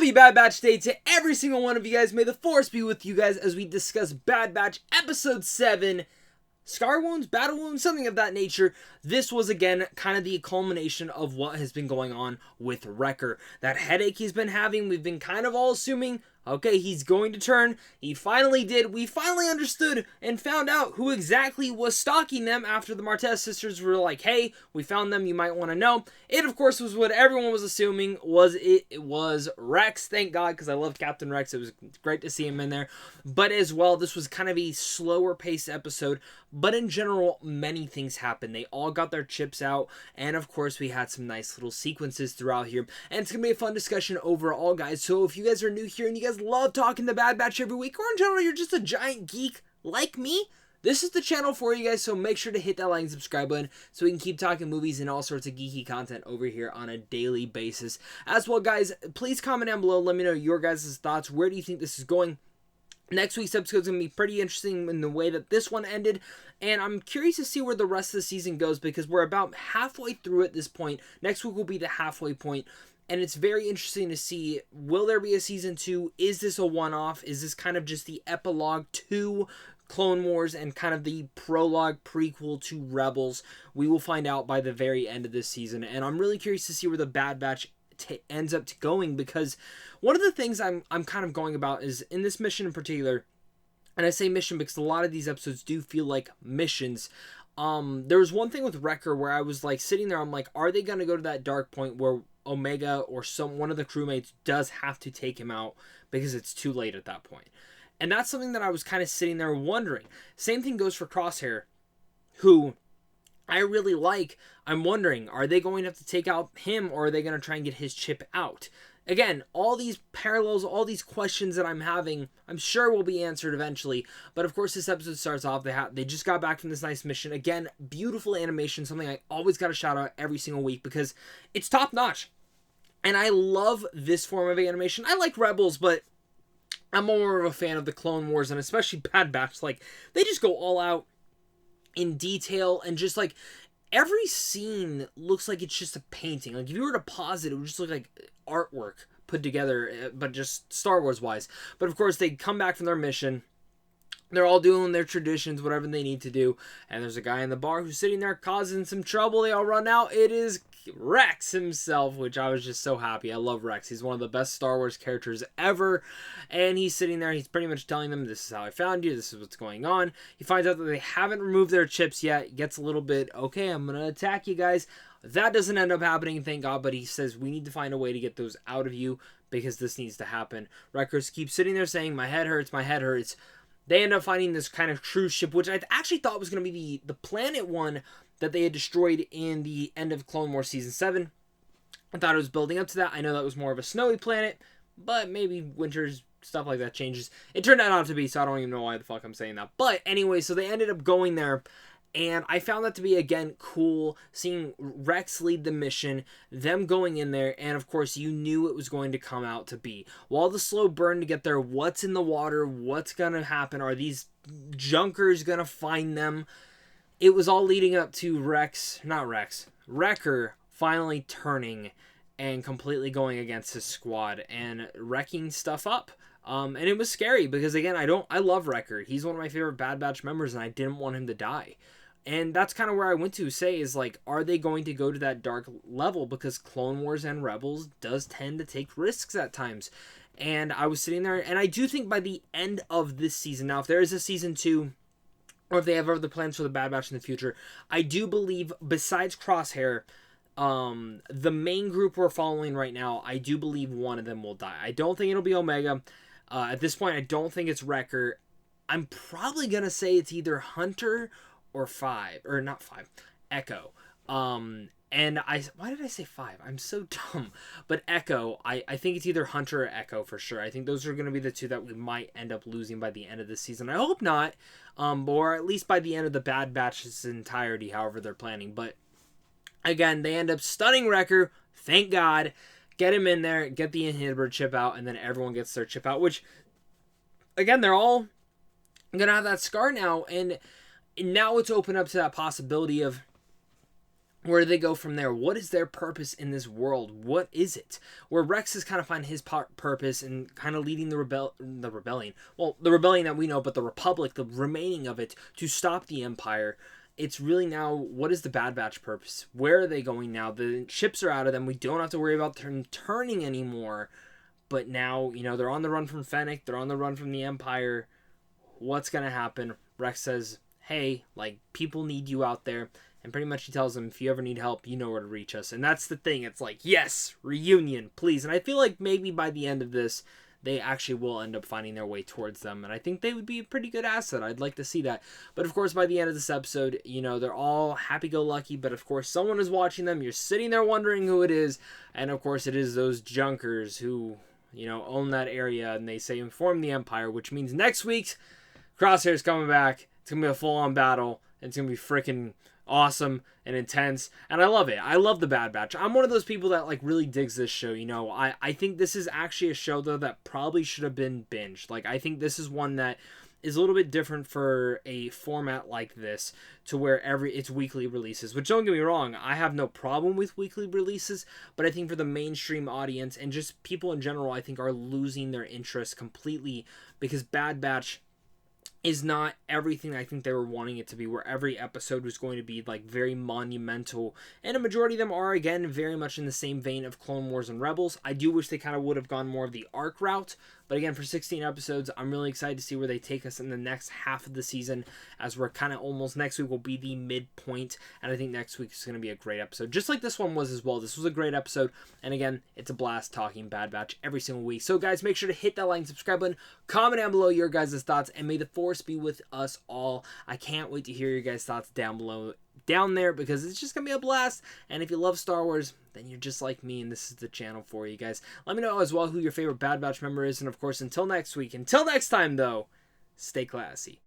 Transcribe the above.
Happy Bad Batch Day to every single one of you guys. May the Force be with you guys as we discuss Bad Batch Episode 7, Scar Wounds, Battle Wounds, something of that nature. This was, again, kind of the culmination of what has been going on with Wrecker. That headache he's been having, we've been kind of all assuming, okay, he's going to turn. He finally did. We finally understood and found out who exactly was stalking them after the Martez sisters were like, hey, we found them, you might want to know. It, of course, was what everyone was assuming was it was Rex. Thank God, because I love Captain Rex. It was great to see him in there. But as well, this was kind of a slower paced episode. But in general, many things happened. They all got their chips out. And of course, we had some nice little sequences throughout here. And it's going to be a fun discussion overall, guys. So if you guys are new here and you guys love talking the Bad Batch every week, or in general, you're just a giant geek like me, this is the channel for you guys, so make sure to hit that like and subscribe button so we can keep talking movies and all sorts of geeky content over here on a daily basis. As well, guys, please comment down below. Let me know your guys' thoughts. Where do you think this is going? Next week's episode is going to be pretty interesting in the way that this one ended, and I'm curious to see where the rest of the season goes because we're about halfway through at this point. Next week will be the halfway point. And it's very interesting to see, will there be a season 2? Is this a one-off? Is this kind of just the epilogue to Clone Wars and kind of the prologue prequel to Rebels? We will find out by the very end of this season. And I'm really curious to see where the Bad Batch ends up going, because one of the things I'm kind of going about is in this mission in particular, and I say mission because a lot of these episodes do feel like missions. There was one thing with Wrecker where I was like sitting there, I'm like, are they going to go to that dark point where Omega or one of the crewmates does have to take him out because it's too late at that point? And that's something that I was kind of sitting there wondering. Same thing goes for Crosshair, who I really like. I'm wondering, are they going to have to take out him, or are they going to try and get his chip out? Again, all these parallels, all these questions that I'm having, I'm sure will be answered eventually. But of course, this episode starts off, they just got back from this nice mission. Again, beautiful animation, something I always got to shout out every single week because it's top notch. And I love this form of animation. I like Rebels, but I'm more of a fan of the Clone Wars, and especially Bad Batch. Like, they just go all out in detail, and just like every scene looks like it's just a painting. Like if you were to pause it, it would just look like artwork put together, but just Star Wars wise. But of course, they come back from their mission. They're all doing their traditions, whatever they need to do. And there's a guy in the bar who's sitting there causing some trouble. They all run out. It is Rex himself, which I was just so happy. I love Rex. He's one of the best Star Wars characters ever. And he's sitting there. He's pretty much telling them, this is how I found you. This is what's going on. He finds out that they haven't removed their chips yet. He gets a little bit, okay, I'm going to attack you guys. That doesn't end up happening, thank God. But he says, we need to find a way to get those out of you because this needs to happen. Wreckers keeps sitting there saying, my head hurts, my head hurts. They end up finding this kind of cruise ship, which I actually thought was going to be the planet one that they had destroyed in the end of Clone Wars Season 7. I thought it was building up to that. I know that was more of a snowy planet, but maybe winters, stuff like that changes. It turned out not to be, so I don't even know why the fuck I'm saying that. But anyway, so they ended up going there, and I found that to be, again, cool, seeing Rex lead the mission, them going in there, and of course, you knew it was going to come out to be. While the slow burn to get there, what's in the water, what's going to happen, are these junkers going to find them? It was all leading up to Wrecker finally turning and completely going against his squad and wrecking stuff up. And it was scary because, again, I love Wrecker. He's one of my favorite Bad Batch members, and I didn't want him to die. And that's kind of where I went to say is, like, are they going to go to that dark level? Because Clone Wars and Rebels does tend to take risks at times. And I was sitting there, and I do think by the end of this season, now if there is a season 2, or if they have other plans for the Bad Batch in the future, I do believe, besides Crosshair, the main group we're following right now, I do believe one of them will die. I don't think it'll be Omega. At this point, I don't think it's Wrecker. I'm probably going to say it's either Hunter or Echo. Why did I say 5? I'm so dumb. But Echo, I think it's either Hunter or Echo for sure. I think those are going to be the two that we might end up losing by the end of this season. I hope not, or at least by the end of the Bad Batch's entirety, however they're planning. But again, they end up stunning Wrecker, thank God, get him in there, get the inhibitor chip out, and then everyone gets their chip out, which, again, they're all going to have that scar now, and now it's open up to that possibility of where do they go from there? What is their purpose in this world? What is it? Where Rex is kind of finding his purpose and kind of leading the rebellion. Well, the rebellion that we know, but the Republic, the remaining of it, to stop the Empire. It's really now, what is the Bad Batch purpose? Where are they going now? The ships are out of them. We don't have to worry about them turning anymore. But now, they're on the run from Fennec. They're on the run from the Empire. What's going to happen? Rex says, hey, people need you out there. And pretty much he tells them, if you ever need help, you know where to reach us. And that's the thing. It's like, yes, reunion, please. And I feel like maybe by the end of this, they actually will end up finding their way towards them. And I think they would be a pretty good asset. I'd like to see that. But of course, by the end of this episode, they're all happy-go-lucky. But of course, someone is watching them. You're sitting there wondering who it is. And of course, it is those junkers who, own that area. And they say, inform the Empire, which means next week's Crosshair's coming back. It's going to be a full-on battle. It's going to be freaking awesome and intense, and I love it. I love the Bad Batch. I'm one of those people that really digs this show. I think this is actually a show though that probably should have been binged. I think this is one that is a little bit different for a format like this, to where it's weekly releases, which, don't get me wrong, I have no problem with weekly releases, but I think for the mainstream audience and just people in general, I think are losing their interest completely, because Bad Batch is not everything I think they were wanting it to be, where every episode was going to be very monumental, and a majority of them are, again, very much in the same vein of Clone Wars and Rebels. I do wish they kind of would have gone more of the arc route, but again, for 16 episodes, I'm really excited to see where they take us in the next half of the season, as we're kind of almost, next week will be the midpoint, and I think next week is going to be a great episode, just like this one was as well. This was a great episode, and again, it's a blast talking Bad Batch every single week. So guys, make sure to hit that like and subscribe button, comment down below your guys' thoughts, and may the Force be with us all. I can't wait to hear your guys' thoughts down there, because it's just gonna be a blast. And if you love Star Wars, then you're just like me, and this is the channel for you guys. Let me know as well who your favorite Bad Batch member is, and of course, until next week, until next time though, stay classy.